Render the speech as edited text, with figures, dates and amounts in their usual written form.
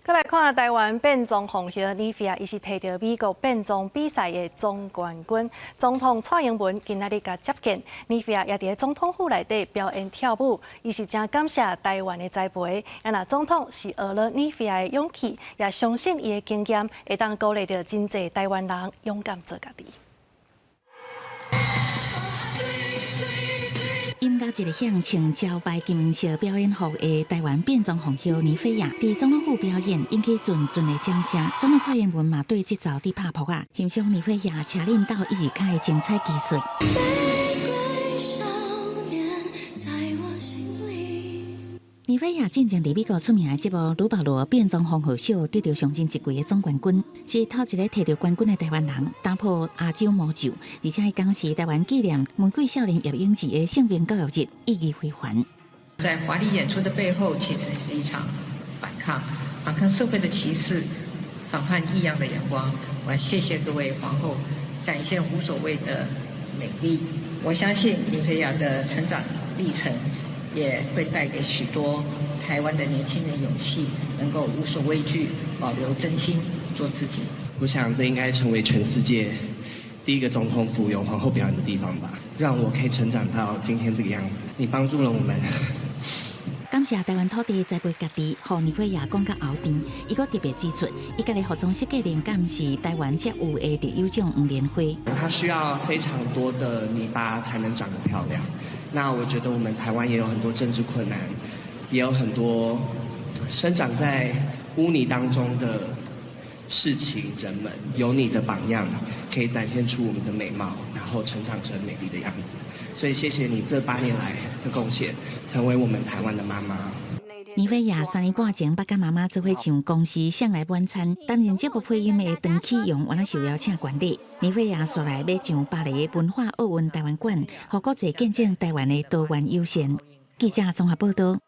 再来看台湾变装红叶李菲亚，伊是摕到美国变装比赛的总冠军。总统蔡英文今仔日甲接见，李菲亚也伫总统府内底表演跳舞，伊是真感谢台湾的栽培。那总统是学了李菲亚的勇气，也相信伊的经验会当鼓励到真侪台湾人勇敢做家己。 音乐一个向穿招牌金色表演服的台湾变装红叶倪菲亚，伫总统府表演引起阵阵的掌声。总统蔡英文嘛对这招伫拍扑啊，欣赏倪菲亚车领导一起开精彩技术。 倪菲亚进前伫美国出名的节目《鲁巴罗变装皇后秀》得到上真一季的总冠军，是头一个摕到冠军的台湾人，打破亚洲魔咒。而且当时台湾纪念玫瑰少年叶永志的性别教育日，意义非凡。在华丽演出的背后，其实是一场反抗，反抗社会的歧视，反叛异样的眼光。我要谢谢各位皇后展现无所谓的美丽。我相信倪菲亚的成长历程。 也会带给许多台湾的年轻人勇气，能够无所畏惧，保留真心，做自己。我想这应该成为全世界第一个总统府有皇后表演的地方吧，让我可以成长到今天这个样子。你帮助了我们。感谢台湾土地栽培家己，互倪菲亚讲到后场，伊阁特别指出，伊家己服装设计灵感是台湾才有的第有奖黄莲花。它需要非常多的泥巴才能长得漂亮。 那我觉得我们台湾也有很多政治困难，也有很多生长在污泥当中的事情，人们有你的榜样，可以展现出我们的美貌，然后成长成美丽的样子。所以谢谢你这8年来的贡献，成为我们台湾的妈妈。 倪菲亚3年半前，捌甲妈妈做伙上公司上来晚餐，担任节目配音的唐启荣，原来受邀请管理。倪菲亚说来要上巴黎文化奥运台湾馆，互国际见证台湾的多元优先。记者综合报道。